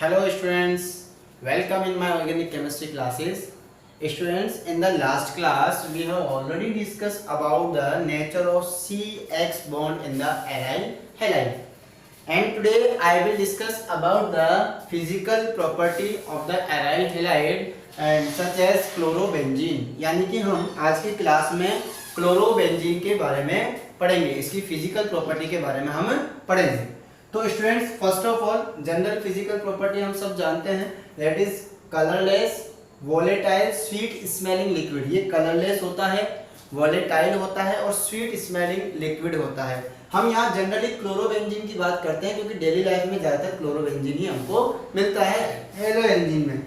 Hello students, welcome in my organic chemistry classes. Students, in the last class we have already discussed about the nature of CX bond in the aryl halide. And today I will discuss about the physical property of the aryl halide and such as chlorobenzene. यानी कि हम आज की class में chlorobenzene के बारे में पढ़ेंगे, इसकी फिजिकल प्रॉपर्टी के बारे में हम पढ़ेंगे। तो students, first of all general physical property हम सब जानते हैं, that is colourless volatile sweet smelling liquid. ये कलरलेस होता है, वोलेटाइल होता है और स्वीट स्मेलिंग लिक्विड होता है। हम यहाँ जनरली क्लोरोबेंजीन की बात करते हैं क्योंकि डेली लाइफ में ज्यादातर क्लोरोबेंजीन ही हमको मिलता है हेलोएंजीन में।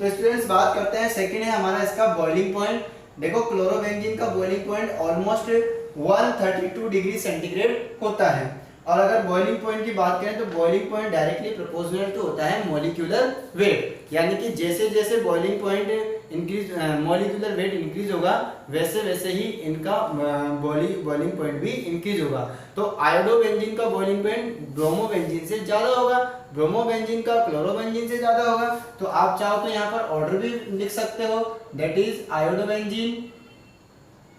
तो स्टूडेंट्स बात करते हैं, सेकंड है हमारा इसका बॉइलिंग पॉइंट। देखो क्लोरोबेंजीन का boiling point almost 132 degree centigrade होता है। और अगर बॉइलिंग पॉइंट की बात करें तो boiling point directly proportional to होता है मॉलिक्यूलर वेट, यानी कि जैसे जैसे boiling point increase molecular weight increase होगा वैसे वैसे ही इनका बॉइलिंग पॉइंट भी इंक्रीज होगा। तो आयोडोबेंजीन का बॉइलिंग पॉइंट ब्रोमोबेंजीन से ज्यादा होगा, ब्रोमोबेंजीन का क्लोरोबेंजीन से ज्यादा होगा। तो आप चाहो तो यहाँ पर ऑर्डर भी लिख सकते हो, दैट इज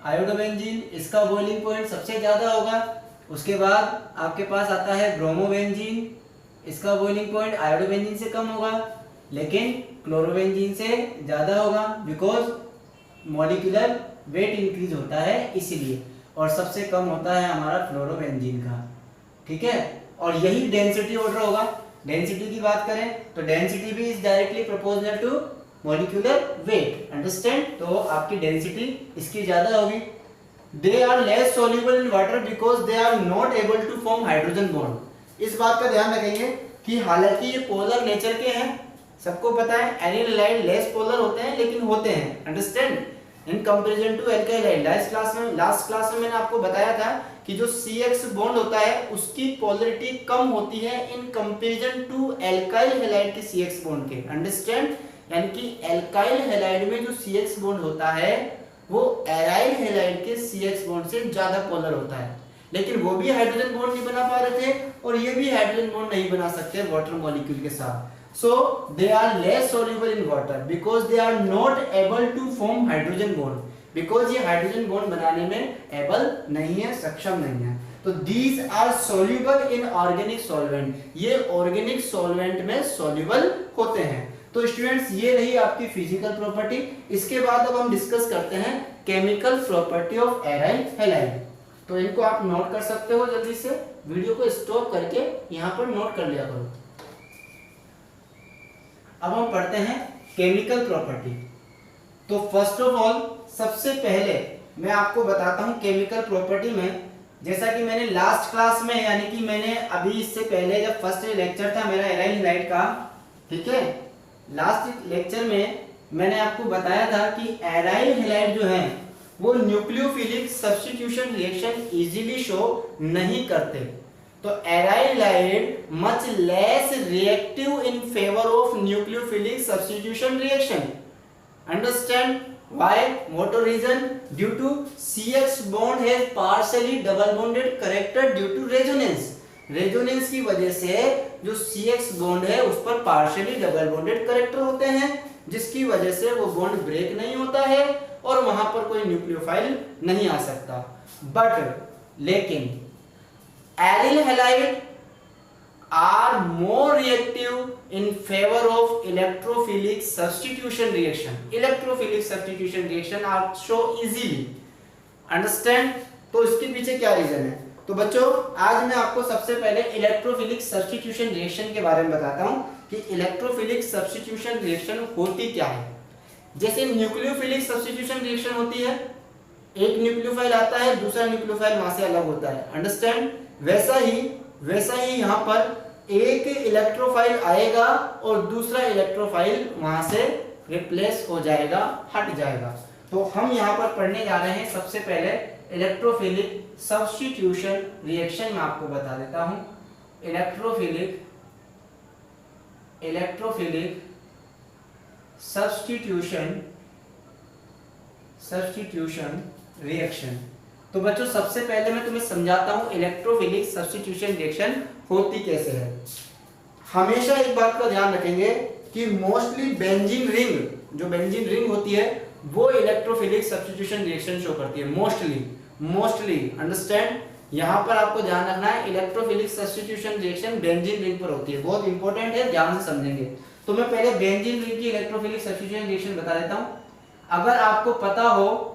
आयोडोबेंजीन इसका बॉइलिंग पॉइंट सबसे ज्यादा होगा। उसके बाद आपके पास आता है ब्रोमोबेंजीन, इसका बॉइलिंग पॉइंट आयोडोबेंजीन से कम होगा लेकिन क्लोरोबेंजीन से ज्यादा होगा, बिकॉज मॉलिक्यूलर वेट इंक्रीज होता है इसीलिए। और सबसे कम होता है हमारा फ्लोरोबेंजीन का, ठीक है। और यही डेंसिटी ऑर्डर होगा। डेंसिटी की बात करें तो डेंसिटी भी is directly proportional to molecular weight, understand. तो आपकी डेंसिटी इसकी ज्यादा होगी। They are less soluble in water because they are not able to form hydrogen bond। इस बात का ध्यान रखेंगे कि हालांकि ये पोलर नेचर के हैं, सबको पता है एनिल हैलाइड लेस पोलर होते हैं लेकिन होते हैं, understand, in comparison to alkyl halide. Last class में मैंने आपको बताया था कि जो CX बॉन्ड होता है उसकी पोलरिटी कम होती है in comparison to alkyl halide के CX बॉन्ड के, अंडरस्टैंड। यानी कि एल्काइल हैलाइड में जो CX बॉन्ड होता है वो एराइल हैलाइड के CX बॉन्ड से ज्यादा पोलर होता है, लेकिन वो भी हाइड्रोजन बॉन्ड नहीं बना पा रहे थे और ये भी हाइड्रोजन बॉन्ड नहीं बना सकते वाटर मॉलिक्यूल के साथ। So they are less soluble in water because they are not able to form hydrogen bond, because ये हाइड्रोजन बॉन्ड बनाने में एबल नहीं है, सक्षम नहीं है। तो these are soluble in organic solvent, ये ऑर्गेनिक सॉल्वेंट में सॉल्युबल होते हैं। तो स्टूडेंट्स ये रही आपकी फिजिकल प्रॉपर्टी। इसके बाद अब हम डिस्कस करते हैं chemical property of aryl halide. तो इनको आप नोट कर सकते हो, जल्दी से वीडियो को स्टॉप करके यहाँ पर नोट कर लिया करो। अब हम पढ़ते हैं केमिकल प्रॉपर्टी। तो फर्स्ट ऑफ ऑल सबसे पहले मैं आपको बताता हूँ केमिकल प्रॉपर्टी में, जैसा कि मैंने लास्ट क्लास में, यानी कि मैंने अभी इससे पहले जब फर्स्ट लेक्चर था मेरा एराइल हैलाइड का, ठीक है, लास्ट लेक्चर में मैंने आपको बताया था कि एराइल हैलाइड जो है वो nucleophilic substitution reaction easily show नहीं करते। तो aryl halide much less reactive in favour of nucleophilic substitution reaction, understand why, what reason, due to CX bond has partially double bonded character due to resonance. Resonance की वजह से जो CX bond है उस पर पार्शियली डबल बॉन्डेड कैरेक्टर होते हैं, जिसकी वजह से वो बॉन्ड ब्रेक नहीं होता है और वहां पर कोई न्यूक्लियोफाइल नहीं आ सकता। बट लेकिन aryl halide are more reactive in favour of electrophilic substitution reaction. Electrophilic substitution reaction are show easily, understand. तो इसके पीछे क्या रीजन है? तो बच्चों आज मैं आपको सबसे पहले इलेक्ट्रोफिलिक सब्स्टिट्यूशन रिएक्शन के बारे में बताता हूं कि इलेक्ट्रोफिलिक सब्स्टिट्यूशन रिएक्शन होती क्या है। जैसे न्यूक्लियोफिलिक सब्स्टिट्यूशन रिएक्शन होती है, एक न्यूक्लियोफाइल आता है, दूसरा न्यूक्लियोफाइल वहां से अलग होता है, अंडरस्टैंड। वैसा ही यहां पर एक इलेक्ट्रोफाइल आएगा और दूसरा इलेक्ट्रोफाइल वहां से रिप्लेस हो जाएगा, हट जाएगा। तो हम यहां पर पढ़ने जा रहे हैं सबसे पहले इलेक्ट्रोफिलिक सब्स्टिट्यूशन रिएक्शन। मैं आपको बता देता हूं इलेक्ट्रोफिलिक सब्स्टिट्यूशन रिएक्शन। तो बच्चों सबसे पहले मैं तुम्हें समझाता हूं इलेक्ट्रोफिलिक सब्स्टिट्यूशन रिएक्शन होती कैसे है। हमेशा एक बात का ध्यान रखेंगे कि मोस्टली बेंजीन रिंग, जो बेंजीन रिंग होती है वो इलेक्ट्रोफिलिक सब्स्टिट्यूशन रिएक्शन शो करती है। मोस्टली अंडरस्टैंड, यहां पर आपको ध्यान रखना है electrophilic substitution reaction benzene ring पर होती है, बहुत इंपॉर्टेंट है, ध्यान से समझेंगे। तो मैं पहले बेंजीन रिंग की इलेक्ट्रोफिलिक सब्स्टिट्यूशन रिएक्शन बता देता हूं। अगर आपको पता हो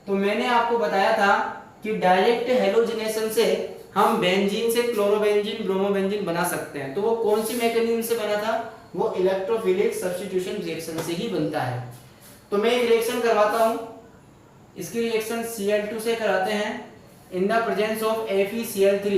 तो मैंने आपको बताया था कि डायरेक्ट हेलोजिनेशन से हम बेंजीन से क्लोरोबेंजीन ब्रोमोबेंजीन बना सकते हैं। तो वो कौन सी मैकेनिज्म से बना था? वो इलेक्ट्रोफिलिक सब्स्टिट्यूशन रिएक्शन से ही बनता है। तो मैं एक रिएक्शन करवाता हूं, इसकी रिएक्शन Cl2 से कराते हैं in the presence of FeCl3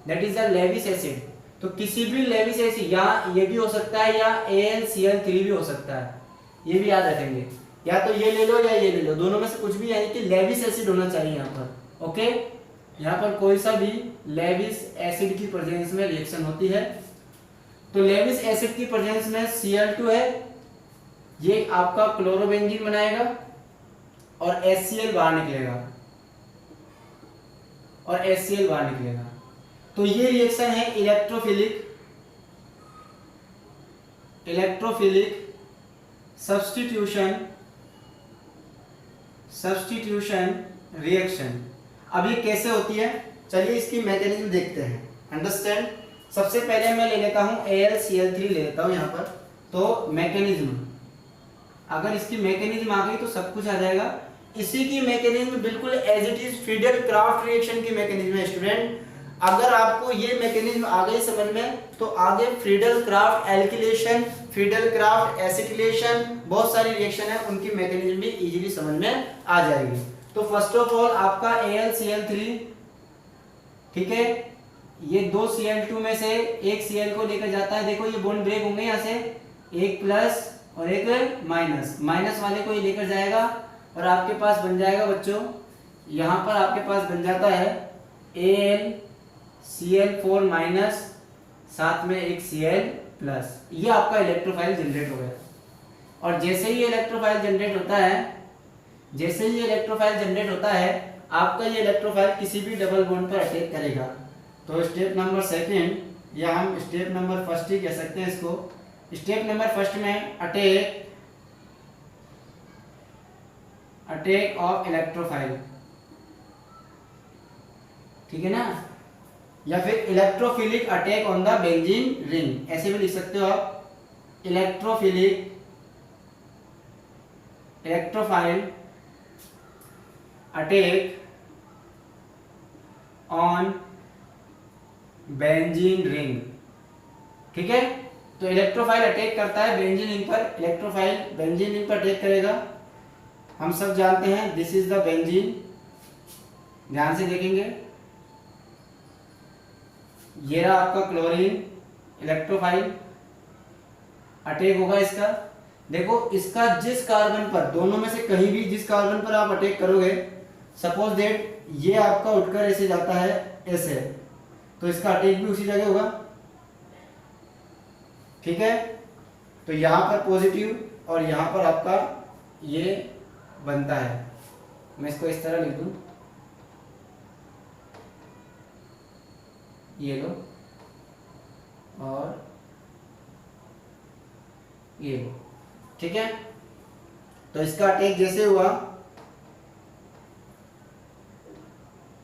that is the Lewis acid. तो किसी भी लेविस एसिड, या ये भी हो सकता है या AlCl3 भी हो सकता है, ये भी याद रखेंगे। या तो ये ले लो या ये ले लो, दोनों में से कुछ भी, यानी कि लेविस एसिड होना चाहिए यहाँ पर। ओके, यहाँ पर कोई सा भी लेविस एसिड की प्रेजेंस में रिएक्शन होती है। तो लेविस एसिड की प्रेजेंस में Cl2 है, ये आपका क्लोरोबेंजीन बनाएगा और HCl बाहर निकलेगा, और HCl बाहर निकलेगा। तो ये रिएक्शन है इलेक्ट्रोफिलिक सब्स्टिट्यूशन रिएक्शन। अब ये कैसे होती है, चलिए इसकी मैकेनिज्म देखते हैं। अंडरस्टैंड, सबसे पहले मैं ले लेता हूं AlCl3 ले लेता हूं यहाँ पर। तो मैकेनिज्म, अगर इसकी मैकेनिज्म आ गई तो सब कुछ आ जाएगा। इसी की मैकेनिज्म बिल्कुल as it is Friedel Crafts reaction की मैकेनिज्म है स्टूडेंट। अगर आपको ये मैकेनिज्म आ गई समझ में तो आगे Friedel craft alkylation, Friedel Crafts acetylation, बहुत सारी रिएक्शन है, उनकी मैकेनिज्म भी इजीली समझ में आ जाएगी। तो फर्स्ट ऑफ ऑल आपका AlCl3, ठीक है, ये दो Cl2 में से एक Cl को लेकर जाता है। देखो ये बॉन्ड ब्रेक होंगे, यहाँ से एक प्लस और एक माइनस, माइनस वाले को ये लेकर जाएगा और आपके पास बन जाएगा बच्चों, यहाँ पर आपके पास बन जाता है AlCl4 माइनस, साथ में एक Cl प्लस। ये आपका इलेक्ट्रोफाइल जनरेट हो गया। और जैसे ही इलेक्ट्रोफाइल जनरेट होता है, आपका ये इलेक्ट्रोफाइल किसी भी डबल बॉन्ड पर अटैक करेगा। तो स्टेप नंबर सेकेंड, या हम स्टेप नंबर फर्स्ट ही कह सकते हैं इसको। स्टेप नंबर फर्स्ट में अटैक ऑफ इलेक्ट्रोफाइल, ठीक है ना, या फिर electrophilic attack on the benzene ring, ऐसे भी लिख सकते हो आप। Electrophile attack on benzene ring, ठीक है। तो इलेक्ट्रोफाइल अटैक करता है बेंजीन रिंग पर, इलेक्ट्रोफाइल बेंजीन रिंग पर अटैक करेगा। हम सब जानते हैं दिस इज द बेंजीन, ध्यान से देखेंगे, ये रहा आपका क्लोरीन। इलेक्ट्रोफाइल अटैक होगा इसका। देखो इसका जिस कार्बन पर, दोनों में से कहीं भी जिस कार्बन पर आप अटैक करोगे, सपोज दैट ये आपका उठकर ऐसे जाता है ऐसे, तो इसका अटैक भी उसी जगह होगा, ठीक है। तो यहां पर पॉजिटिव और यहां पर आपका ये बनता है। मैं इसको इस तरह लिख दूं, ये लो और ये लो, ठीक है। तो इसका अटैक जैसे हुआ,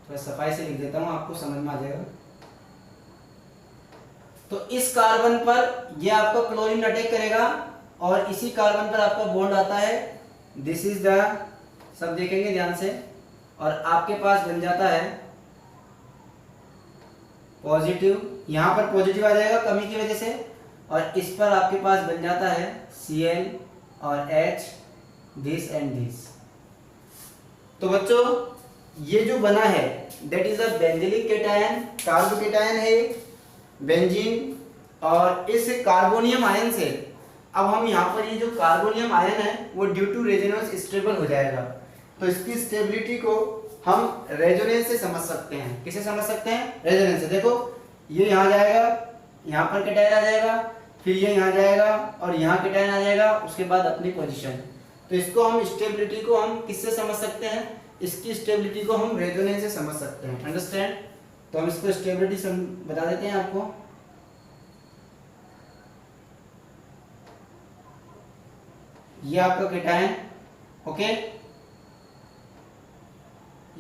थोड़ा सफाई से लिख देता हूं, आपको समझ में आ जाएगा। तो इस कार्बन पर ये आपका क्लोरीन अटैक करेगा और इसी कार्बन पर आपका बॉन्ड आता है, दिस इज द, सब देखेंगे ध्यान से, और आपके पास बन जाता है पॉजिटिव, यहां पर पॉजिटिव आ जाएगा कमी की वजह से, और इस पर आपके पास बन जाता है Cl और H, दिस एंड दिस। तो बच्चों ये जो बना है that is a benzylic cation, carbocation है बेंजीन, और इस कार्बोनियम आयन से अब हम यहाँ पर ये जो कार्बोनियम आयन है वो ड्यू टू रेजोनेंस स्टेबल हो जाएगा। तो इसकी स्टेबिलिटी को हम रेजोनेंस से समझ सकते हैं। किसे समझ सकते हैं? रेजोनेंस से। देखो ये यहाँ जाएगा, यहाँ पर केटायन आ जाएगा, फिर ये यहाँ जाएगा और यहाँ केटायन आ जाएगा, उसके बाद अपनी पोजीशन। तो इसको हम स्टेबिलिटी को हम किससे समझ सकते हैं? इसकी स्टेबिलिटी को हम रेजोनेंस से समझ सकते हैं। अंडरस्टैंड? तो हम इसको स्टेबिलिटी बता देते हैं आपको। ये आपका केटायन, ओके,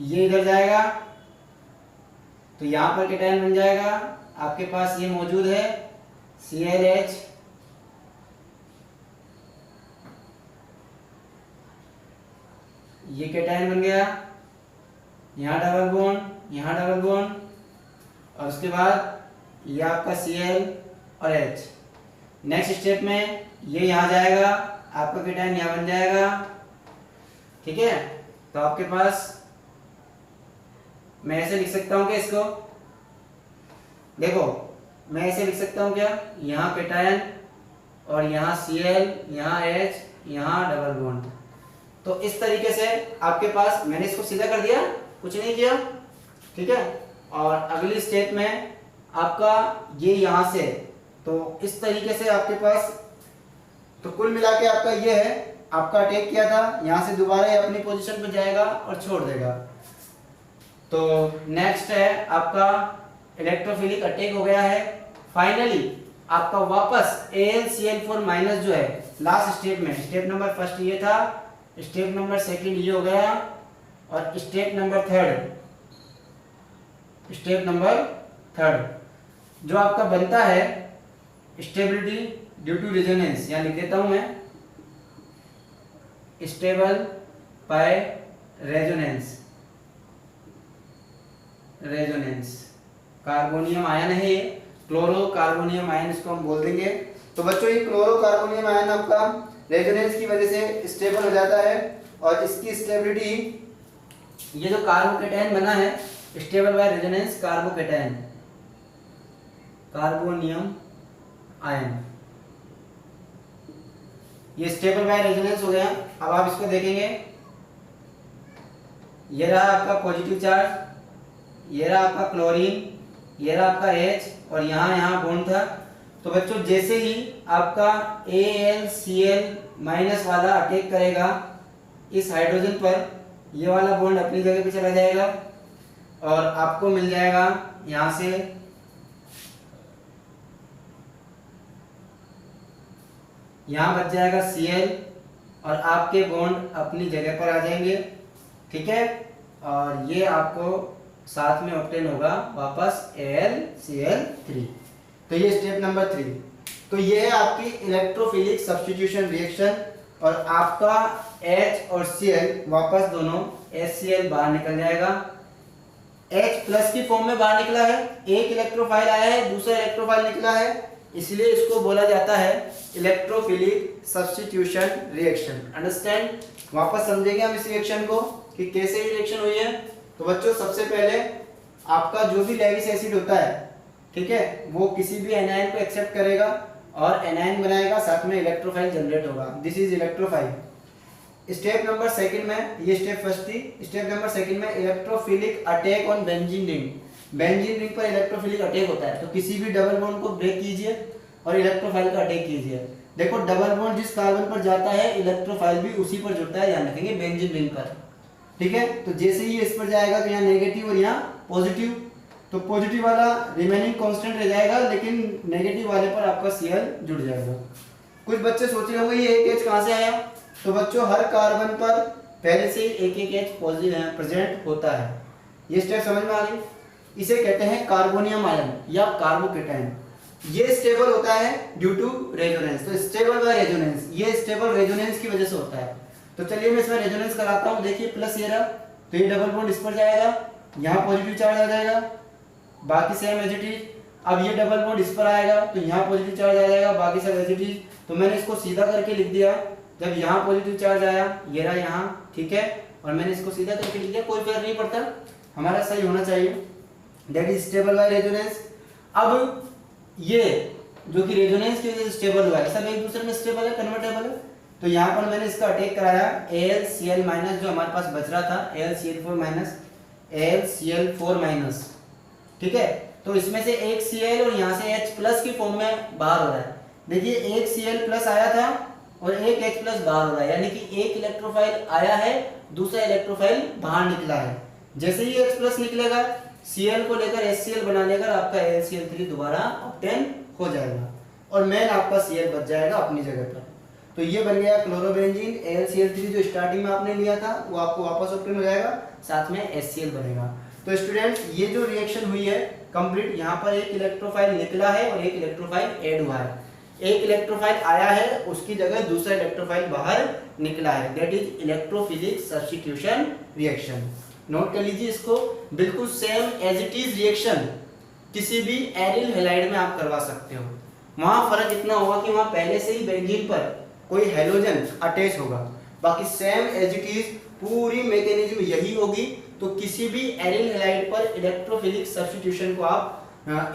ये इधर जाएगा तो यहां पर केटायन बन जाएगा। आपके पास ये मौजूद है ClH, ये केटायन बन गया, यहाँ डबल बॉन्ड, यहाँ डबल बॉन्ड, और उसके बाद ये आपका Cl और H। नेक्स्ट स्टेप में ये यहाँ जाएगा, आपका केटायन यहाँ बन जाएगा, ठीक है। तो आपके पास मैं ऐसे लिख सकता हूँ क्या इसको, देखो मैं ऐसे लिख सकता हूँ क्या, यहाँ केटायन और यहाँ Cl, यहाँ H, यहाँ डबल बॉन्ड। तो इस तरीके से आपके पास, मैंने इसको सीधा कर दिया, कुछ नहीं किया, ठीक है। और अगली स्टेप में आपका ये यहाँ से, तो इस तरीके से आपके पास, तो कुल मिला के आपका ये है, आपका अटैक किया था, यहाँ से दोबारा ये अपनी पोजीशन पे जाएगा और छोड़ देगा। तो नेक्स्ट है आपका इलेक्ट्रोफिलिक अटैक हो गया है। फाइनली आपका वापस AlCl4 माइनस जो है लास्ट स्टेप में, स्टेप नंबर फर्स्ट ये था, स्टेप नंबर सेकंड ये हो गया, और स्टेप नंबर थर्ड जो आपका बनता है स्टेबिलिटी ड्यू टू रेजोनेंस, यहाँ लिख देता हूं मैं, stable by resonance carbonium ion है ये, क्लोरोकार्बोनियम आयन इसको हम बोल देंगे। तो बच्चों ये क्लोरोकार्बोनियम आयन आपका रेजोनेंस की वजह से स्टेबल हो जाता है, और इसकी स्टेबिलिटी, ये जो कार्बोकेटायन बना है stable by resonance carbonium ion, ये स्टेबल बाय रेजोनेंस हो गया। अब आप इसको देखेंगे, ये रहा आपका पॉजिटिव चार्ज, ये रहा आपका क्लोरीन, ये रहा आपका H, और यहाँ बॉन्ड था। तो बच्चों जैसे ही आपका AlCl माइनस वाला अटैक करेगा इस हाइड्रोजन पर, ये वाला बॉन्ड अपनी जगह पे चला जाएगा, और आपको मिल जाएगा यहाँ से यहाँ बच जाएगा Cl, और आपके बॉन्ड अपनी जगह पर आ जाएंगे, ठीक है। और ये आपको साथ में ऑब्टेन होगा वापस AlCl3। तो ये स्टेप नंबर 3। तो ये है आपकी इलेक्ट्रोफिलिक सब्स्टिट्यूशन रिएक्शन, और आपका H और Cl वापस दोनों HCl बाहर निकल जाएगा, H प्लस की फॉर्म में बाहर निकला है, एक इलेक्ट्रोफाइल आया है, दूसरा इलेक्ट्रोफाइल निकला है, इसलिए इसको बोला जाता है इलेक्ट्रोफिलिक सब्स्टिट्यूशन रिएक्शन। अंडरस्टैंड? वापस समझेंगे हम इस रिएक्शन को कि कैसे रिएक्शन हुई है। तो बच्चों सबसे पहले आपका जो भी लेविस एसिड होता है, ठीक है, वो किसी भी एनायन को एक्सेप्ट करेगा और एनायन बनाएगा, साथ में इलेक्ट्रोफाइल जनरेट होगा। This is electrophile. Step number second में, ये स्टेप फर्स्ट थी, स्टेप नंबर सेकंड में electrophilic attack on benzene ring. Benzene ring पर इलेक्ट्रोफिलिक अटैक होता है, तो किसी भी डबल बॉन्ड को ब्रेक कीजिए और इलेक्ट्रोफाइल का अटैक कीजिए। देखो डबल बॉन्ड जिस कार्बन पर जाता है इलेक्ट्रोफाइल भी उसी पर जुड़ता है, ध्यान रखेंगे, बेंजीन रिंग पर, ठीक है। तो जैसे ही इस पर जाएगा तो यहाँ नेगेटिव और यहाँ पॉजिटिव, तो पॉजिटिव वाला रिमेनिंग कांस्टेंट रह जाएगा, लेकिन नेगेटिव वाले पर आपका Cl जुड़ जाएगा। कुछ बच्चे सोच रहे होंगे ये एक H कहाँ से आया, तो बच्चों हर कार्बन पर पहले से एक H प्रेजेंट होता है। ये स्टेप समझ में आ गई? इसे कहते हैं कार्बोनियम आयन या कार्बोकेटायन। ये स्टेबल होता है ड्यू टू रेजोनेंस, तो स्टेबल बाय रेजोनेंस, ये स्टेबल रेजोनेंस की वजह से होता है। तो चलिए मैं इसमें रेजोनेंस कराता हूँ। देखिए प्लस ये रहा, तो ये डबल बॉन्ड इस पर जाएगा, यहाँ पॉजिटिव चार्ज आ जाएगा, बाकी सेम एज इट इज। अब ये डबल बॉन्ड इस पर आएगा तो यहाँ पॉजिटिव चार्ज आ जाएगा, बाकी सब एज इट इज। तो मैंने इसको सीधा करके लिख दिया, जब यहाँ पॉजिटिव चार्ज आया ये रहा यहाँ, ठीक है, और मैंने इसको सीधा करके लिख दिया, कोई फर्क नहीं पड़ता, हमारा सही होना चाहिए। That is stable by resonance. अब ये जो कि रेजोनेंस की वजह से स्टेबल हुआ है, सब एक दूसरे में स्टेबल है, कन्वर्टेबल है। तो यहाँ पर मैंने इसका अटैक कराया, AlCl माइनस जो हमारे पास बच रहा था, AlCl4 माइनस, ठीक है। तो इसमें से एक Cl और यहाँ से H प्लस की फॉर्म में बाहर हो रहा है। देखिए एक Cl प्लस आया था और एक H प्लस बाहर हो रहा है, यानी कि एक इलेक्ट्रोफाइल आया है, दूसरा इलेक्ट्रोफाइल बाहर निकला है। जैसे ही H प्लस निकलेगा, Cl को लेकर HCl बना लेकर आपका AlCl3 दोबारा ऑब्टेन हो जाएगा, और मेन आपका Cl बच जाएगा अपनी जगह पर। तो ये बन गया क्लोरोबेंजीन AlCl3 जो स्टार्टिंग में आपने लिया था वो आपको वापस ऑप्टेन हो जाएगा, साथ में HCl बनेगा। तो स्टूडेंट ये जो रिएक्शन हुई है कंप्लीट, यहाँ पर एक इलेक्ट्रोफाइल निकला है और एक इलेक्ट्रोफाइल ऐड हुआ है। एक इलेक्ट्रोफाइल आया है, उसकी जगह दूसरा इलेक्ट्रोफाइल बाहर निकला है, that is electrophilic substitution reaction. Note कर लीजिए इसको, बिल्कुल same as it is reaction किसी भी एरिल हैलाइड में आप करवा सकते हो। वहां फर्क इतना होगा कि वहां पहले से ही बेंजीन पर कोई हैलोजन अटैच होगा, बाकी सेम एज इट इज पूरी मैकेनिज्म यही होगी। तो किसी भी एरिल हैलाइड पर इलेक्ट्रोफिलिक सब्स्टिट्यूशन को आप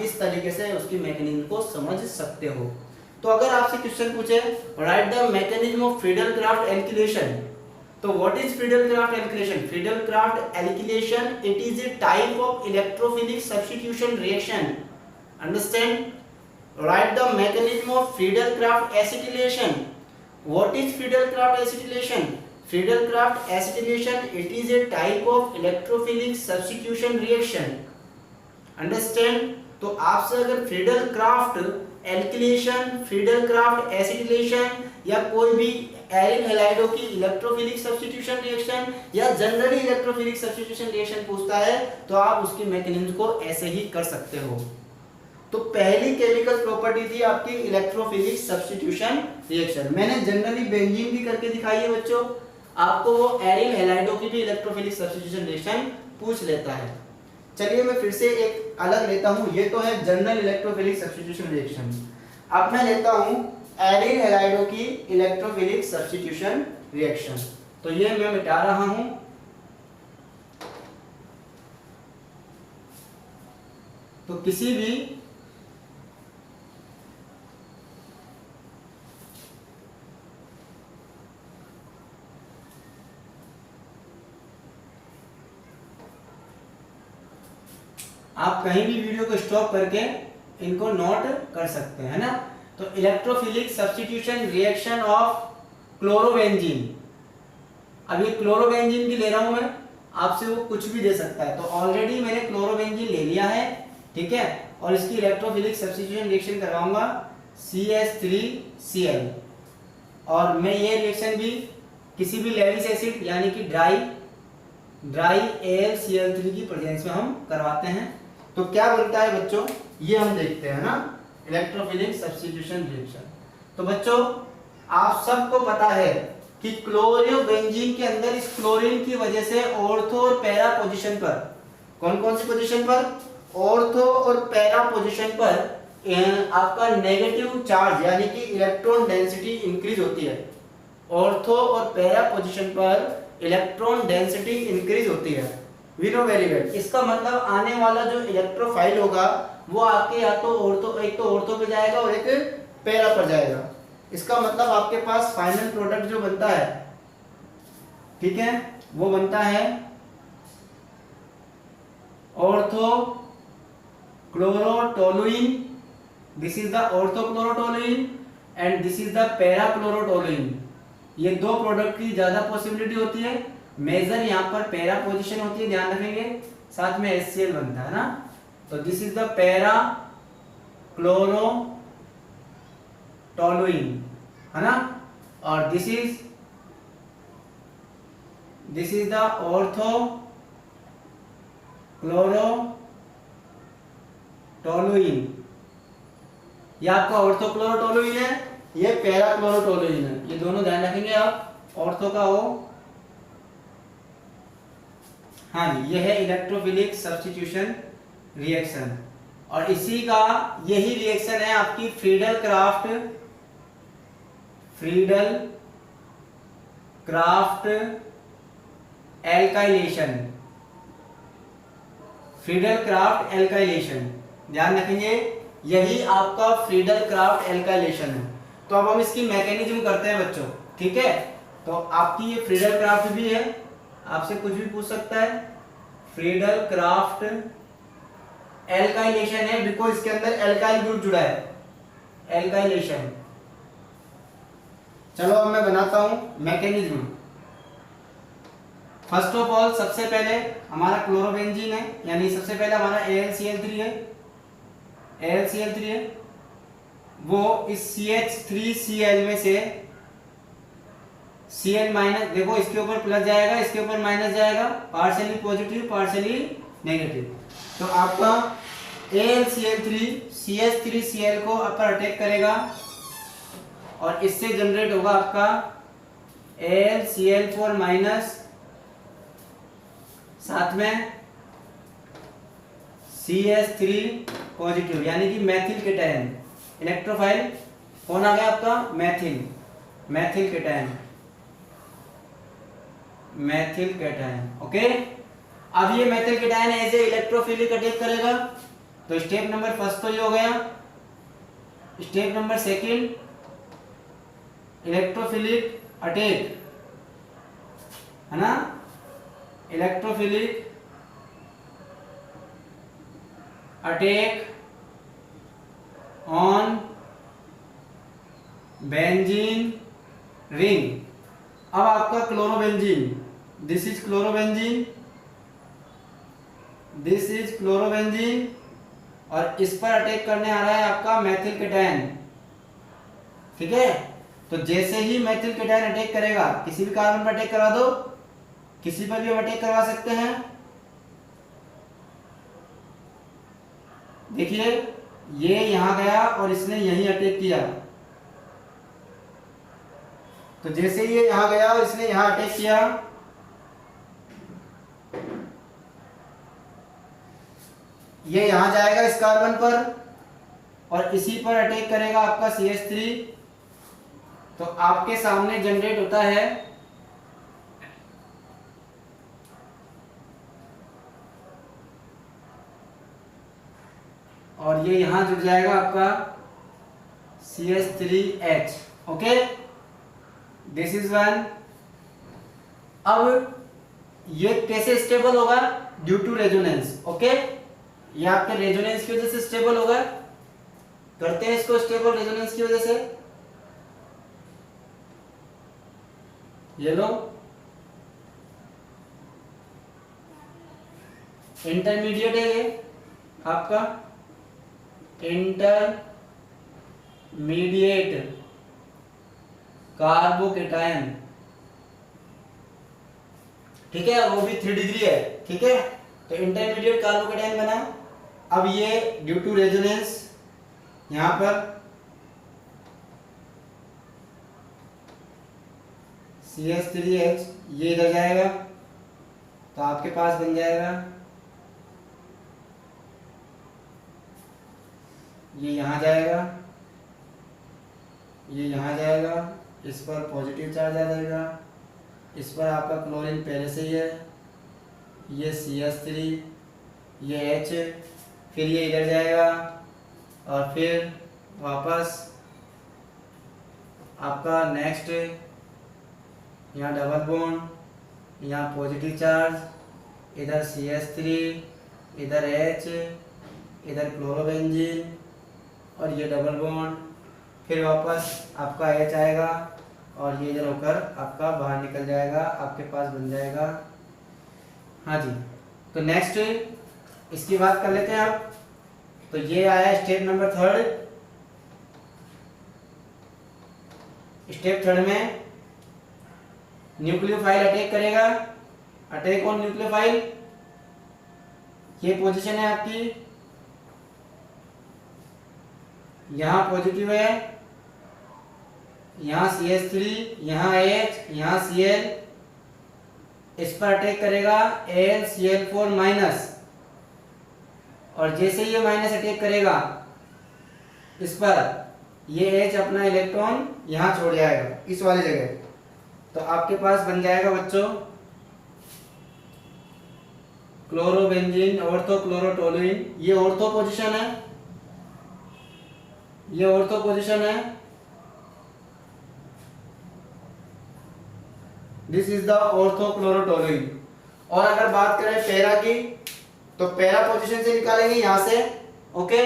इस तरीके से उसकी मैकेनिज्म को समझ सकते हो। तो अगर आपसे क्वेश्चन पूछे write the mechanism of Friedel Crafts alkylation, तो what is Friedel Crafts alkylation? Friedel Crafts alkylation it is a type of electrophilic substitution reaction. Understand? Write the mechanism of Friedel Crafts acetylation. What is Friedel-Crafts acetylation? Friedel-Crafts acetylation it is a type of electrophilic substitution reaction. Understand? तो आपसे अगर Friedel-Crafts alkylation, Friedel-Crafts acetylation या कोई भी aryl हैलाइडों की electrophilic substitution reaction या generally electrophilic substitution reaction पूछता है तो आप उसकी मैकेनिज्म को ऐसे ही कर सकते हो। तो पहली केमिकल प्रॉपर्टी थी आपकी इलेक्ट्रोफिलिक सब्स्टिट्यूशन रिएक्शन। मैंने जनरली बेंजीन भी करके दिखाई है बच्चों, आपको वो एरिल हैलाइडों की भी इलेक्ट्रोफिलिक सब्स्टिट्यूशन रिएक्शन पूछ लेता है। चलिए मैं फिर से एक अलग लेता हूं, ये तो है जनरल इलेक्ट्रोफिलिक सब्स्टिट्यूशन रिएक्शन। अब मैं लेता हूं एरिल हैलाइडों की इलेक्ट्रोफिलिक सब्स्टिट्यूशन रिएक्शन। तो ये मैं मिटा रहा हूं। तो किसी भी आप कहीं भी वीडियो को स्टॉप करके इनको नोट कर सकते हैं ना। तो electrophilic substitution reaction of chlorobenzene, अब ये क्लोरोबेंजीन की ले रहा हूं मैं, आपसे वो कुछ भी दे सकता है। तो ऑलरेडी मैंने क्लोरोबेंजीन ले लिया है, ठीक है, और इसकी इलेक्ट्रोफिलिक सब्स्टिट्यूशन रिएक्शन करवाऊंगा CH3Cl, और मैं ये रिएक्शन भी किसी भी लेविस एसिड यानी कि ड्राई AlCl3 की प्रेजेंस में हम करवाते हैं। तो क्या बनता है बच्चों, ये हम देखते हैं ना, इलेक्ट्रोफिलिक सब्स्टिट्यूशन रिएक्शन। तो बच्चों आप सबको पता है कि क्लोरोबेंजीन के अंदर इस क्लोरीन की वजह से ऑर्थो और पैरा पोजीशन पर, कौन कौन सी पोजीशन पर, ऑर्थो और पैरा पोजीशन पर आपका नेगेटिव चार्ज यानी कि इलेक्ट्रॉन डेंसिटी इंक्रीज होती है। ऑर्थो और पैरा पोजीशन पर इलेक्ट्रॉन डेंसिटी इंक्रीज होती है। We know very well. इसका मतलब आने वाला जो इलेक्ट्रोफाइल होगा वो आपके या तो ऑर्थो, एक तो ऑर्थो पे जाएगा और एक पैरा पर जाएगा। इसका मतलब आपके पास फाइनल प्रोडक्ट जो बनता है, ठीक है, वो बनता है ortho chlorotoluene, this is the ortho chlorotoluene and this is the para chlorotoluene. ये दो प्रोडक्ट की ज्यादा पॉसिबिलिटी होती है। मेजर यहाँ पर पैरा पोजीशन होती है, ध्यान रखेंगे, साथ में HCl बनता है ना। तो दिस इज द पैरा क्लोरोटोलुइन, है ना, और दिस इज द ऑर्थो क्लोरोटोलुइन। ये आपका ऑर्थो क्लोरोटोलुइन है, ये पैरा क्लोरोटोलुइन है, ये दोनों ध्यान रखेंगे आप। ऑर्थो का हो, हाँ जी, ये है इलेक्ट्रोफिलिक सब्स्टिट्यूशन रिएक्शन, और इसी का यही रिएक्शन है आपकी फ्रीडल-क्राफ्ट एल्काइलेशन। फ्रीडल-क्राफ्ट एल्काइलेशन, ध्यान रखेंगे, यही आपका फ्रीडल-क्राफ्ट एल्काइलेशन है। तो अब हम इसकी मैकेनिज्म करते हैं बच्चों, ठीक है। तो आपकी ये फ्रीडल-क्राफ्ट भी है, आपसे कुछ भी पूछ सकता है। फ्रीडल-क्राफ्ट एल्काइलेशन है बिकॉज इसके अंदर एल्काइल ग्रुप जुड़ा है, एल्काइलेशन। चलो अब मैं बनाता हूं मैकेनिज्म। फर्स्ट ऑफ ऑल सबसे पहले हमारा क्लोरोबेंजीन है, यानी सबसे पहले हमारा AlCl3 है, AlCl3 है, वो इस CH3Cl में से Cl माइनस, देखो इसके ऊपर प्लस जाएगा, इसके ऊपर माइनस जाएगा, पार्शियली पॉजिटिव पार्शियली नेगेटिव। तो आपका AlCl3 CH3Cl को अपर अटैक करेगा और इससे जनरेट होगा आपका AlCl4 माइनस, साथ में CH3 पॉजिटिव, यानी कि मैथिल केटायन। इलेक्ट्रोफाइल कौन आ गया आपका? Maithil, Maithil cation, Maithil cation. Okay, अब ये मैथिल केटायन ऐसे इलेक्ट्रोफिलिक अटैक करेगा। तो स्टेप नंबर फर्स्ट तो ये हो गया। Step number second, electrophilic attack, है ना, electrophilic attack on benzene ring. अब आपका chlorobenzene, this is chlorobenzene, this is chlorobenzene, और इस पर अटैक करने आ रहा है आपका मैथिल केटायन। ठीक है, तो जैसे ही मैथिल केटायन अटैक करेगा, किसी भी कार्बन पर अटैक करा दो, किसी पर भी अटैक करवा सकते हैं। देखिए ये यहां गया और इसने यहीं अटैक किया। तो जैसे ये यहां गया और इसने यहां अटैक किया, ये यहां जाएगा इस कार्बन पर और इसी पर अटैक करेगा आपका CH3। तो आपके सामने जनरेट होता है और ये यहां जुड़ जाएगा आपका CH3H। Okay, this is one. अब ये कैसे स्टेबल होगा? Due to resonance. ओके, ये आपके रेजोनेंस की वजह से स्टेबल होगा। करते हैं इसको स्टेबल रेजोनेंस की वजह से। ये लो, इंटरमीडिएट है ये आपका, इंटरमीडिएट कार्बोकेटायन। ठीक है, वो भी 3 डिग्री है। ठीक है, तो इंटरमीडिएट कार्बोकेटायन बना। अब ये ड्यू टू रेजोनेंस यहां पर CH3H ये इधर जाएगा, तो आपके पास बन जाएगा ये यहां जाएगा, ये यहां जाएगा, इस पर पॉजिटिव चार्ज आ जाएगा, इस पर आपका क्लोरीन पहले से ही है, ये CH3, ये H, फिर ये इधर जाएगा और फिर वापस आपका नेक्स्ट यहाँ डबल बॉन्ड, यहाँ पॉजिटिव चार्ज, इधर CH3, इधर H, इधर क्लोरोबेंजीन और ये डबल बॉन्ड, फिर वापस आपका H आएगा और ये इधर होकर आपका बाहर निकल जाएगा, आपके पास बन जाएगा। हाँ जी, तो नेक्स्ट इसकी बात कर लेते हैं आप। तो ये आया step number third. Step third में न्यूक्लियोफाइल अटैक करेगा। अटैक ऑन न्यूक्लियोफाइल, ये पोजीशन है आपकी, यहां पॉजिटिव है, यहां CH3, यहां H, यहां Cl, इस पर अटैक करेगा AlCl4 माइनस, और जैसे ये माइनस अटैक करेगा इस पर, ये H अपना इलेक्ट्रॉन यहां छोड़ जाएगा इस वाली जगह। तो आपके पास बन जाएगा बच्चों क्लोरोबेंजीन ऑर्थो क्लोरोटोलुइन। ये ऑर्थो पोजीशन है, ये ऑर्थो पोजीशन है, दिस इज द ऑर्थो क्लोरोटोलुइन। और अगर बात करें पैरा की, तो पैरा पोजीशन से निकालेंगे यहां से। ओके,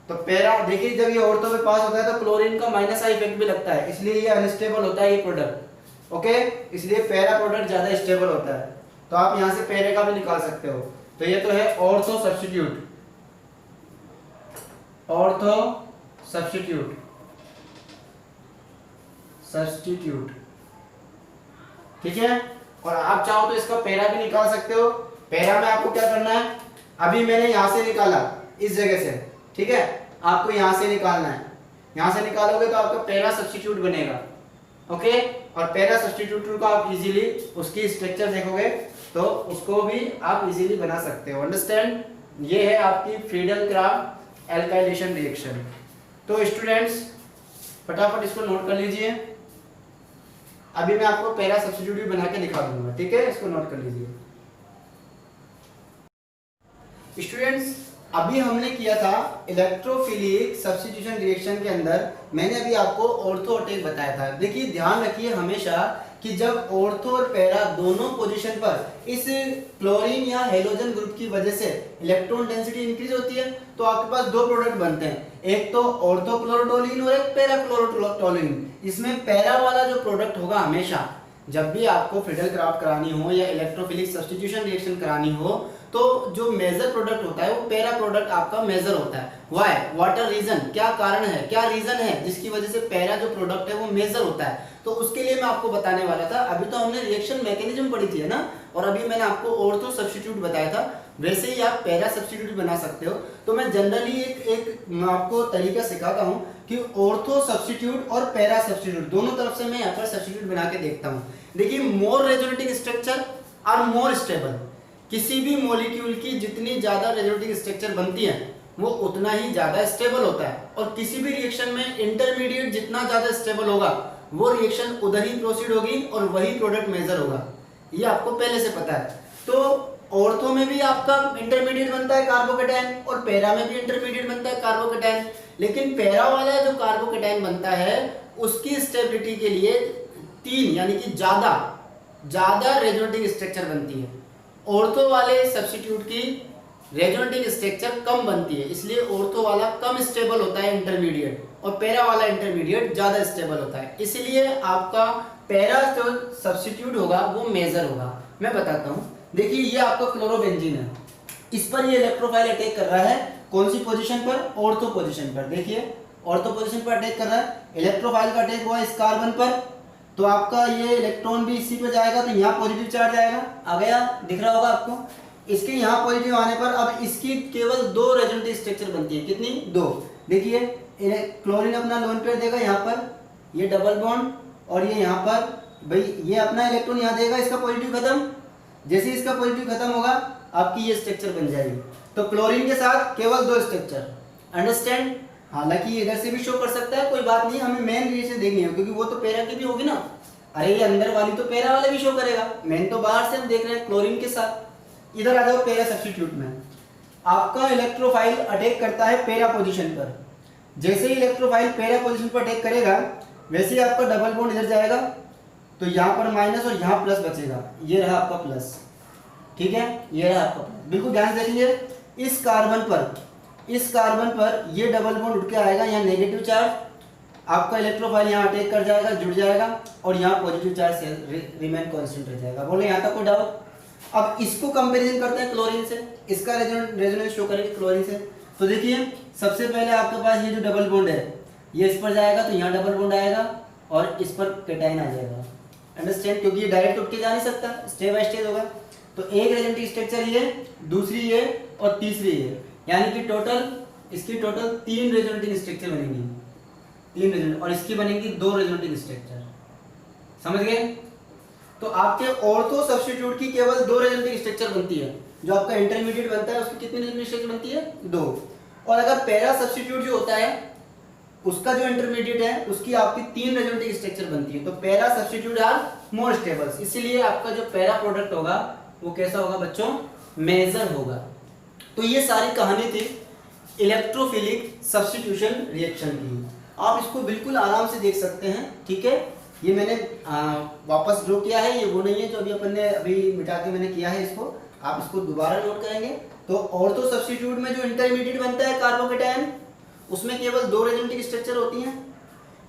तो पैरा देखिए जब ये ऑर्थो में पास होता है तो क्लोरीन का माइनस आई इफेक्ट भी लगता है, इसलिए ये अनस्टेबल होता है ये प्रोडक्ट। ओके, इसलिए पैरा प्रोडक्ट ज्यादा स्टेबल होता है। तो आप यहां से पैरे का भी निकाल सकते हो। तो ये तो है ortho substitute, ortho substitute, substitute. ठीक है। और आप चाहो तो इसका पैरा भी निकाल सकते हो। पैरा में आपको क्या करना है, अभी मैंने यहाँ से निकाला इस जगह से, ठीक है, आपको यहाँ से निकालना है। यहाँ से निकालोगे तो आपका पैरा सब्स्टिट्यूट बनेगा, ओके। और पैरा सब्स्टिट्यूट को आप इजीली उसकी स्ट्रक्चर देखोगे तो उसको भी आप इजीली बना सकते हो, अंडरस्टैंड। ये है आपकी फ्रीडल क्राफ्ट एल्काइलेशन रिएक्शन। तो स्टूडेंट्स फटाफट इसको नोट कर लीजिए। अभी मैं आपको पैरा सब्स्टिट्यूट भी बना के दिखा दूंगा, ठीक है, इसको नोट कर लीजिए। स्टूडेंट्स अभी हमने किया था इलेक्ट्रोफिलिक सब्स्टिट्यूशन रिएक्शन के अंदर, मैंने अभी आपको ऑर्थो अटैक बताया था। देखिए ध्यान रखिए हमेशा कि जब ऑर्थो और पैरा दोनों पोजीशन पर इस क्लोरीन या हेलोजन ग्रुप की वजह से इलेक्ट्रॉन डेंसिटी इंक्रीज होती है तो आपके पास दो प्रोडक्ट बनते हैं, एक तो ऑर्थो क्लोरोटोलिन और एक पैरा क्लोरोटोलिन। इसमें पैरा वाला जो प्रोडक्ट होगा, हमेशा जब भी आपको फ्रीडल क्राफ्ट करानी हो या इलेक्ट्रोफिलिक सब्स्टिट्यूशन रिएक्शन करानी हो तो जो मेजर प्रोडक्ट होता है वो पैरा प्रोडक्ट आपका मेजर होता है। व्हाई, व्हाट आर रीजन, क्या कारण है, क्या रीजन है जिसकी वजह से पैरा जो प्रोडक्ट है वो मेजर होता है, तो उसके लिए मैं आपको बताने वाला था। अभी तो हमने रिएक्शन मैकेनिज्म पढ़ी थी, है ना, और अभी मैंने आपको ऑर्थो सब्स्टिट्यूट बताया था, वैसे ही आप पैरा सब्स्टिट्यूट बना सकते हो। तो मैं जनरली एक मैं आपको तरीका सिखाता हूँ कि ऑर्थो सब्स्टिट्यूट और पैरा सब्स्टिट्यूट दोनों तरफ से मैं यहाँ पर सब्स्टिट्यूट बना के देखता हूँ। देखिए more resonating structure are more stable, किसी भी मॉलिक्यूल की जितनी ज्यादा रेजोनेटिंग स्ट्रक्चर बनती है वो उतना ही ज्यादा स्टेबल होता है, और किसी भी रिएक्शन में इंटरमीडिएट जितना ज्यादा स्टेबल होगा वो रिएक्शन उधर ही प्रोसीड होगी और वही प्रोडक्ट मेजर होगा, ये आपको पहले से पता है। तो ऑर्थो में भी आपका इंटरमीडिएट बनता है कार्बोकेटायन और पैरा में भी इंटरमीडिएट बनता है कार्बोकेटायन, लेकिन पैरा वाला जो कार्बोकेटायन बनता है उसकी स्टेबिलिटी के लिए तीन यानी कि ज्यादा रेजोनेटिंग स्ट्रक्चर बनती है। ऑर्थो वाले सब्स्टिट्यूट की रेजोनेटिंग स्ट्रक्चर कम बनती है, इसलिए ऑर्थो वाला कम स्टेबल होता है इंटरमीडिएट, और पैरा वाला इंटरमीडिएट ज्यादा स्टेबल होता है, इसलिए आपका पैरा जो सब्स्टिट्यूट होगा वो मेजर होगा। मैं बताता हूँ, देखिए ये आपका क्लोरोबेंजीन है, इस पर ये इलेक्ट्रोफाइल अटैक कर रहा है, कौन सी पोजीशन पर, ऑर्थो पोजीशन पर। देखिए ऑर्थो पोजीशन पर अटैक कर रहा है, इलेक्ट्रोफाइल का अटैक हुआ इस कार्बन पर, तो आपका ये इलेक्ट्रॉन भी इसी पे जाएगा, तो यहाँ पॉजिटिव चार्ज आएगा, आ गया, दिख रहा होगा आपको। इसके यहाँ पॉजिटिव आने पर अब इसकी केवल दो रेजोनेटिव स्ट्रक्चर बनती है, कितनी, दो। देखिए क्लोरीन अपना लोन पेयर देगा यहाँ पर, ये डबल बॉन्ड, और ये यहाँ पर भाई ये अपना इलेक्ट्रॉन यहाँ देगा, इसका पॉजिटिव खत्म, जैसे इसका पॉजिटिव खत्म होगा आपकी ये स्ट्रक्चर बन जाएगी। तो क्लोरीन के साथ केवल दो स्ट्रक्चर, अंडरस्टैंड। हालांकि इधर से भी शो कर सकता है, कोई बात नहीं, हमें मेन रिएक्शन देखनी है क्योंकि वो तो पैरा की भी होगी ना। अरे ये अंदर वाली तो पैरा वाला भी शो करेगा, मेन तो बाहर से हम देख रहे हैं क्लोरीन के साथ। इधर आ जाओ पैरा सब्स्टिट्यूट में, आपका इलेक्ट्रोफाइल अटैक करता है पैरा पोजीशन पर, जैसे ही इलेक्ट्रोफाइल पैरा पोजीशन पर अटैक करेगा वैसे ही आपका डबल बॉन्ड इधर जाएगा, तो यहाँ पर माइनस और यहाँ प्लस बचेगा, ये रहा आपका प्लस, ठीक है, ये रहा आपका प्लस। बिल्कुल ध्यान से देखेंगे, इस कार्बन पर ये डबल बॉन्ड उठ के आएगा, यहाँ नेगेटिव चार्ज, आपका इलेक्ट्रोफाइल यहाँ अटैक कर जाएगा, जुड़ जाएगा, और यहाँ पॉजिटिव चार्ज रिमेन कांस्टेंट रह जाएगा। बोलो यहाँ तक कोई डाउट? अब इसको कंपैरिजन करते हैं क्लोरीन से, इसका रेजोनेंस शो करेंगे क्लोरीन से। तो देखिए सबसे पहले आपके पास ये जो डबल बॉन्ड है ये इस पर जाएगा, तो यहाँ डबल बॉन्ड आएगा और इस पर कैटायन आ जाएगा, अंडरस्टैंड, क्योंकि ये डायरेक्ट उठ के जा नहीं सकता, स्टेप बाय स्टेप होगा। तो एक रेजोनेटिव स्ट्रक्चर ये, दूसरी ये और तीसरी ये, यानी कि टोटल इसकी टोटल तीन रेजोनेटिव स्ट्रक्चर बनेंगी, तीन रेजोनेटिव, और इसकी बनेंगी दो रेजोनेटिव स्ट्रक्चर, समझ गए? तो आपके ऑर्थो सब्स्टिट्यूट की केवल दो रेजोनेटिव स्ट्रक्चर बनती है, जो आपका इंटरमीडिएट बनता है उसकी कितनी रेजोनेटिव स्ट्रक्चर बनती है? दो। और अगर पैरा सब्स्टिट्यूट जो होता है उसका जो इंटरमीडिएट है उसकी आपकी तीन रेजोनेटिव स्ट्रक्चर बनती है। तो para substitute are more stable, इसीलिए आपका जो पैरा प्रोडक्ट होगा वो कैसा होगा बच्चों? मेजर होगा। तो ये सारी कहानी थी इलेक्ट्रोफिलिक सब्स्टिट्यूशन रिएक्शन की, आप इसको बिल्कुल आराम से देख सकते हैं, ठीक है। ये मैंने वापस ड्रॉ किया है, ये वो नहीं है जो अभी अपन ने अभी मिटा के मैंने किया है, इसको आप इसको दोबारा नोट करेंगे। तो ऑर्थो सब्स्टिट्यूट में जो इंटरमीडिएट बनता है कार्बोकेटायन, उसमें केवल दो रेजोनेटिव स्ट्रक्चर होती हैं।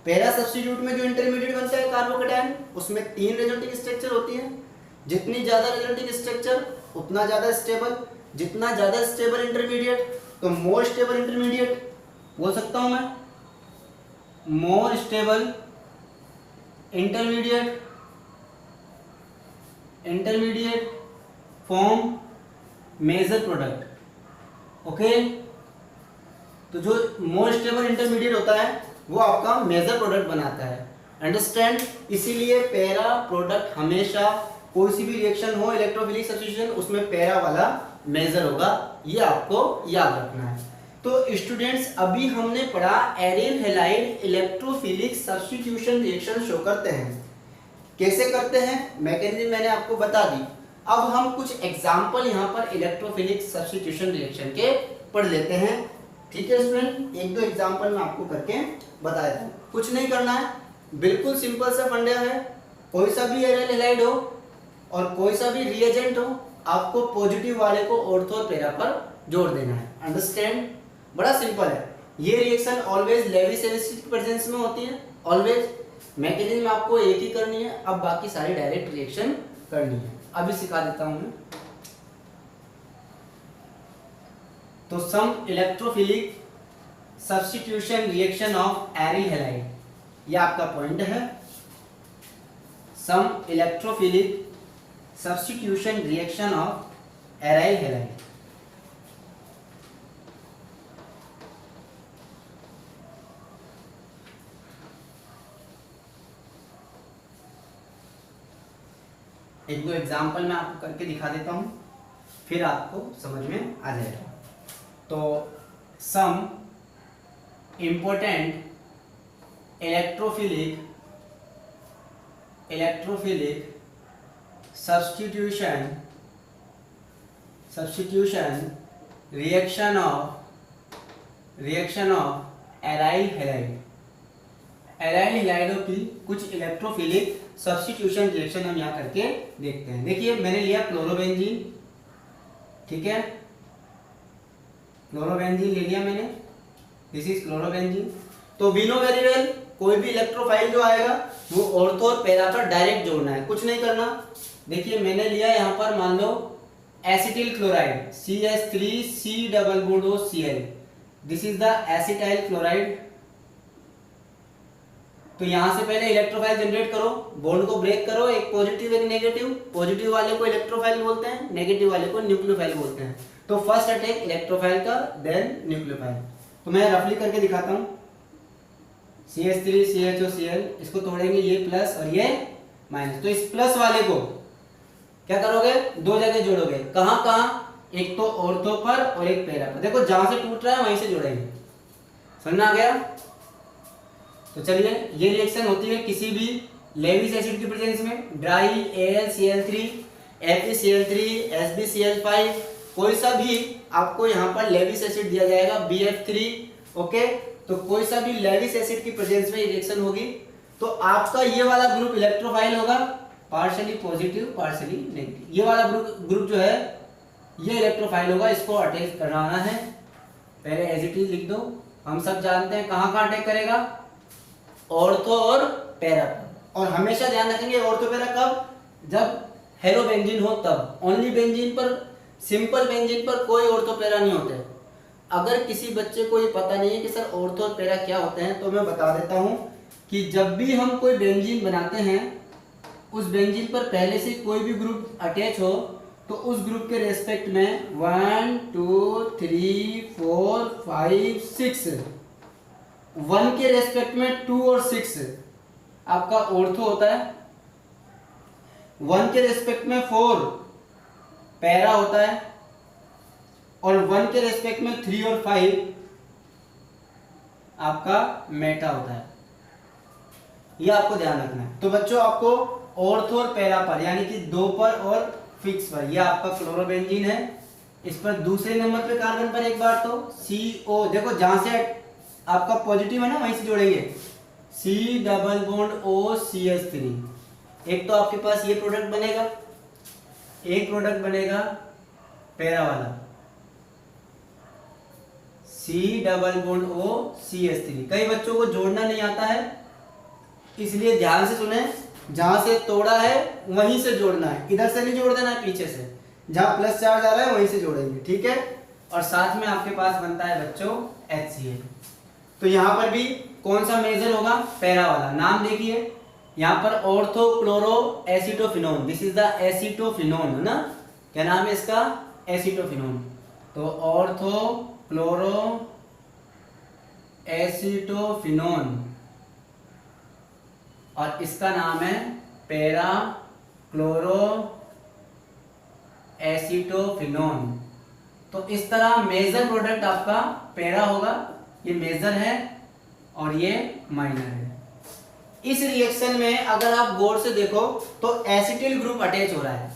पैरा सब्स्टिट्यूट में जो इंटरमीडिएट बनता है कार्बोकेटायन, उसमें तीन रेजोनेटिव स्ट्रक्चर होती हैं। जितनी ज्यादा रेजोनेटिव स्ट्रक्चर उतना ज्यादा स्टेबल, जितना ज्यादा स्टेबल इंटरमीडिएट, तो मोर स्टेबल इंटरमीडिएट बोल सकता हूं मैं, more stable intermediate intermediate form major product. Okay, तो जो मोस्ट स्टेबल इंटरमीडिएट होता है वो आपका मेजर प्रोडक्ट बनाता है। अंडरस्टैंड? इसीलिए पैरा प्रोडक्ट हमेशा कोई सी भी रिएक्शन हो इलेक्ट्रोफिलिक सब्स्टिट्यूशन उसमें पैरा वाला मेजर होगा, ये आपको याद रखना है। तो स्टूडेंट्स अभी हमने पढ़ा aryl halide electrophilic substitution reaction show करते हैं। कैसे करते हैं मैकेनिज्म मैंने आपको बता दी। अब हम कुछ एग्जांपल यहाँ पर इलेक्ट्रोफिलिक सब्स्टिट्यूशन रिएक्शन के पढ़ लेते हैं। ठीक है स्टूडेंट, एक दो एग्जांपल मैं आपको करके बता देता हूँ। कुछ नहीं करना है, बिल्कुल सिंपल सा फंडा है। कोई सा भी एरिल हैलाइड हो और कोई सा भी रिएजेंट हो, आपको पॉजिटिव वाले को ऑर्थो और पैरा पर जोड़ देना है। अंडरस्टैंड? बड़ा सिंपल है। ये रिएक्शन ऑलवेज लेविस एसिड की प्रेजेंस में होती है, ऑलवेज। मैकेनिज्म आपको एक ही करनी है, अब बाकी सारी डायरेक्ट रिएक्शन करनी है। अभी सिखा देता हूं मैं। तो some electrophilic substitution reaction of aryl halide, ये आपका पॉइंट है। Some electrophilic substitution reaction of aryl halide. एक दो एग्जांपल मैं आपको करके दिखा देता हूं, फिर आपको समझ में आ जाएगा। तो some important electrophilic substitution reaction of aryl halide. Aryl हैलाइडों की कुछ इलेक्ट्रोफिलिक सब्स्टिट्यूशन रिएक्शन हम यहाँ करके देखते हैं। देखिए मैंने लिया क्लोरोबेंजीन, ठीक है, क्लोरोबेंजीन ले लिया मैंने, दिस इज क्लोरोबेंजीन। तो वी नो वेरी वेल कोई भी इलेक्ट्रोफाइल जो आएगा वो ऑर्थो और पैरा पर डायरेक्ट जोड़ना है, कुछ नहीं करना। देखिए मैंने लिया यहाँ पर मान लो acetyl chloride CH3C double bond OCl, this is the acetyl chloride. तो यहां से पहले इलेक्ट्रोफाइल जनरेट करो, बॉन्ड को ब्रेक करो, एक पॉजिटिव एक नेगेटिव। पॉजिटिव वाले को इलेक्ट्रोफाइल बोलते हैं, नेगेटिव वाले को न्यूक्लियोफाइल बोलते हैं। तो फर्स्ट अटैक इलेक्ट्रोफाइल का, देन न्यूक्लियोफाइल। तो मैं रफली करके दिखाता हूं। CH3 CHOCl, इसको तोड़ेंगे, ये प्लस और ये माइनस। तो इस प्लस वाले को क्या करोगे, दो जगह जोड़ोगे। कहां कहां, एक तो ऑर्थो पर और एक पैरा पर। देखो जहां से टूट रहा है वहीं से जोड़ेंगे, समझ में आ गया। तो चलिए, ये रिएक्शन होती है किसी भी लेविस एसिड की प्रेजेंस में, ड्राई AlCl3 FeCl3 SbCl5, कोई सा भी आपको यहाँ पर लेविस एसिड दिया जाएगा BF3। ओके, तो कोई सा भी लेविस एसिड की प्रेजेंस में रिएक्शन होगी तो आपका ये वाला ग्रुप इलेक्ट्रोफाइल होगा, पार्शियली पॉजिटिव पार्शियली नेगेटिव। ये वाला ग्रुप जो है ये इलेक्ट्रोफाइल होगा, इसको अटैक कराना है। पहले एज इट इज लिख दो। हम सब जानते हैं कहाँ कहाँ अटैक करेगा, ऑर्थो और पैरा पर। और हमेशा ध्यान रखेंगे ऑर्थो पैरा कब, जब हेलो बेंजीन हो तब। ओनली बेंजीन पर, सिंपल बेंजीन पर कोई ऑर्थो पैरा नहीं होते। अगर किसी बच्चे को ये पता नहीं है कि सर ऑर्थो और पैरा क्या होते हैं, तो मैं बता देता हूं कि जब भी हम कोई बेंजीन बनाते हैं उस बेंजीन पर पहले से कोई भी ग्रुप अटैच हो तो उस ग्रुप के रेस्पेक्ट में 1 2 3 4 5 6, 1 के रेस्पेक्ट में 2 और 6 आपका ऑर्थो होता है, 1 के रेस्पेक्ट में 4 पैरा होता है और 1 के रेस्पेक्ट में 3 और 5 आपका मेटा होता है। ये आपको ध्यान रखना है। तो बच्चों आपको ऑर्थो और पैरा पर यानी कि 2 पर और फिक्स पर, यह आपका क्लोरोबेंजीन है। इस पर दूसरे नंबर पे कार्बन पर एक बार तो CO, देखो जहां से आपका पॉजिटिव है ना वहीं से जोड़ेंगे, C डबल बॉन्ड OCH3। एक तो आपके पास ये प्रोडक्ट बनेगा, एक प्रोडक्ट बनेगा पैरा वाला C डबल बॉन्ड OCH3। कई बच्चों को जोड़ना नहीं आता है, इसलिए ध्यान से सुने, जहां से तोड़ा है वहीं से जोड़ना है, इधर से नहीं जोड़ देना है, पीछे से जहां प्लस चार्ज आ रहा है वहीं से जोड़ेंगे, ठीक है। और साथ में आपके पास बनता है बच्चों HCl। तो यहां पर भी कौन सा मेजर होगा, पैरा वाला। नाम देखिए यहाँ पर ortho chloro acetophenone, this is the acetophenone है ना, क्या नाम है इसका, एसिटोफिनोन। तो ऑर्थो क्लोरो एसिटोफिनोन और इसका नाम है पैरा क्लोरो एसिटोफिनोन। तो इस तरह मेजर प्रोडक्ट आपका पैरा होगा, ये मेजर है और ये माइनर है। इस रिएक्शन में अगर आप गौर से देखो तो एसिटिल ग्रुप अटैच हो रहा है।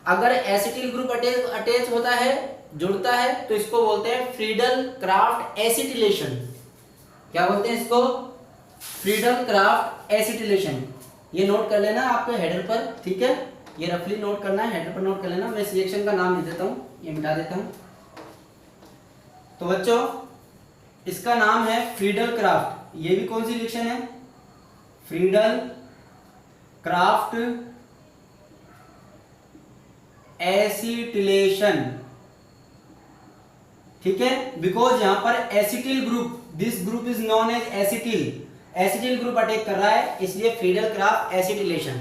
अगर एसिटिल ग्रुप अटैच होता है, जुड़ता है, तो इसको बोलते हैं फ्रीडल क्राफ्ट एसिटिलेशन। क्या बोलते हैं इसको, फ्रीडल क्राफ्ट एसिटिलेशन। ये नोट कर लेना आपके हेडर पर, ठीक है, ये रफली नोट करना है, हेडर पर नोट कर लेना। मैं इस रिएक्शन का नाम लिख देता हूं, ये मिटा देता हूं। तो बच्चों इसका नाम है फ्रीडल क्राफ्ट। ये भी कौन सी रिएक्शन है, फ्रीडल क्राफ्ट एसिटिलेशन, ठीक है। बिकॉज यहां पर acetyl group, this group is known as acetyl, acetyl group attack कर रहा है, इसलिए फ्रीडल क्राफ्ट एसिटिलेशन।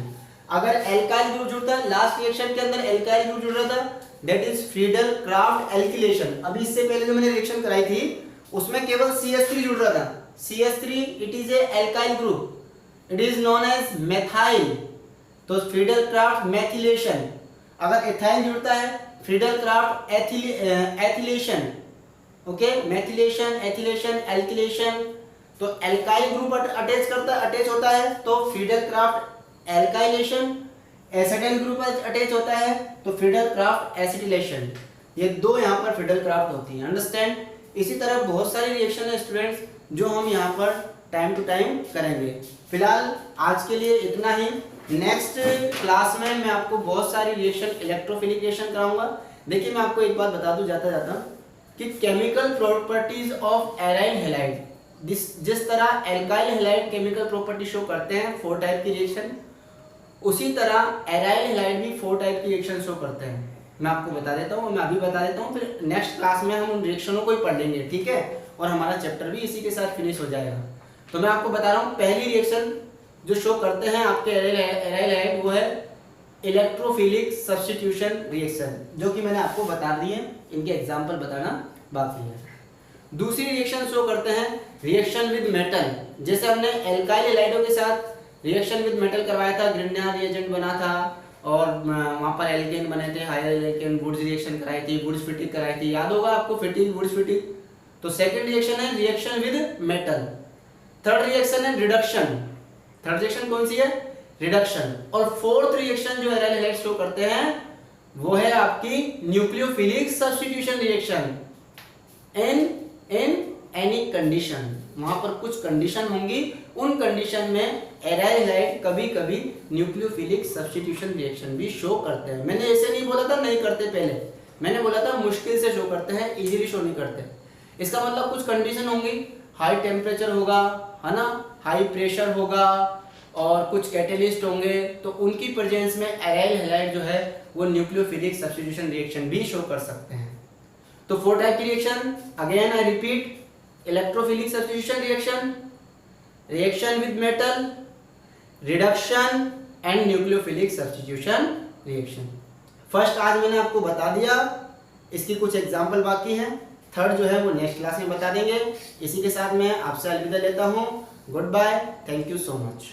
अगर एल्काइल ग्रुप जुड़ता है, लास्ट रिएक्शन के अंदर एल्काइल ग्रुप जुड़ रहा था, that is Friedel craft alkylation. अभी इससे पहले जो मैंने रिएक्शन कराई थी उसमें केवल CH3 जुड़ रहा था, CH3 it is a alkyl group, it is known as methyl, तो फ्रीडल क्राफ्ट मेथिलेशन। अगर एथाइल जुड़ता है, Friedel Crafts ethylation, okay, methylation, ethylation, alkylation. तो एल्काइल ग्रुप अटैच होता है तो Friedel Crafts alkylation, acetyl group attach होता है तो फ्रीडल क्राफ्ट एसिटिलेशन। ये दो यहाँ पर फ्रीडल क्राफ्ट होती हैं, अंडरस्टैंड। इसी तरह बहुत सारी रिएक्शन है स्टूडेंट्स जो हम यहाँ पर टाइम टू टाइम करेंगे। फिलहाल आज के लिए इतना ही। नेक्स्ट क्लास में मैं आपको बहुत सारी रिएक्शन इलेक्ट्रोफिलिक रिएक्शन कराऊंगा। देखिए मैं आपको एक बात बता दूं जाता जाता कि chemical properties of aryl halide, जिस तरह alkyl halide chemical property show करते हैं 4 टाइप की रिएक्शन, उसी तरह एराइल हैलाइड भी 4 टाइप की रिएक्शन शो करते हैं। मैं आपको बता देता हूँ, मैं अभी बता देता हूँ, फिर नेक्स्ट क्लास में हम उन रिएक्शनों को ही पढ़ लेंगे, ठीक है, और हमारा चैप्टर भी इसी के साथ फिनिश हो जाएगा। तो मैं आपको बता रहा हूँ पहली रिएक्शन जो शो करते हैं आपके एराइल हैलाइड वो है इलेक्ट्रोफिलिक सब्स्टिट्यूशन रिएक्शन, जो कि मैंने आपको बता दी है, इनके एग्जाम्पल बताना बाकी है। दूसरी रिएक्शन शो करते हैं रिएक्शन विद मेटल, जैसे हमने एल्काइल हैलाइडों के साथ रिएक्शन विद मेटल करवाया था, ग्रिग्नार रिएजेंट बना था और वहां पर एल्केन बने थे, हायर एल्केन, वुड्स रिएक्शन कराई थी, वुड्स फिटिंग कराई थी, याद होगा आपको, फिटिंग, वुड्स फिटिंग। तो सेकंड रिएक्शन है reaction with metal. Third reaction है रिडक्शन। थर्ड रिएक्शन कौन सी है, रिडक्शन। और फोर्थ रिएक्शन जो एराइल हैलाइड शो करते हैं वो है आपकी nucleophilic substitution reaction in any condition. वहां पर कुछ कंडीशन होंगी, उन कंडीशन में एराइल हैलाइड कभी कभी न्यूक्लियोफिलिक सब्स्टिट्यूशन रिएक्शन भी शो करते हैं। मैंने ऐसे नहीं बोला था नहीं करते, पहले मैंने बोला था मुश्किल से शो करते हैं, इजीली शो नहीं करते। इसका मतलब कुछ कंडीशन होंगी, हाई टेम्परेचर होगा, है ना, हाई प्रेशर होगा और कुछ कैटेलिस्ट होंगे, तो उनकी प्रेजेंस में एराइल हैलाइड जो है वो न्यूक्लियोफिलिक सब्स्टिट्यूशन रिएक्शन भी शो कर सकते हैं। तो 4 टाइप की reaction, again I repeat, electrophilic substitution reaction, reaction with metal, reduction and nucleophilic substitution reaction. First आज मैंने आपको बता दिया, इसकी कुछ एग्जाम्पल बाकी हैं, थर्ड जो है वो नेक्स्ट क्लास में बता देंगे। इसी के साथ मैं आपसे अलविदा लेता हूँ, good bye, thank you so much.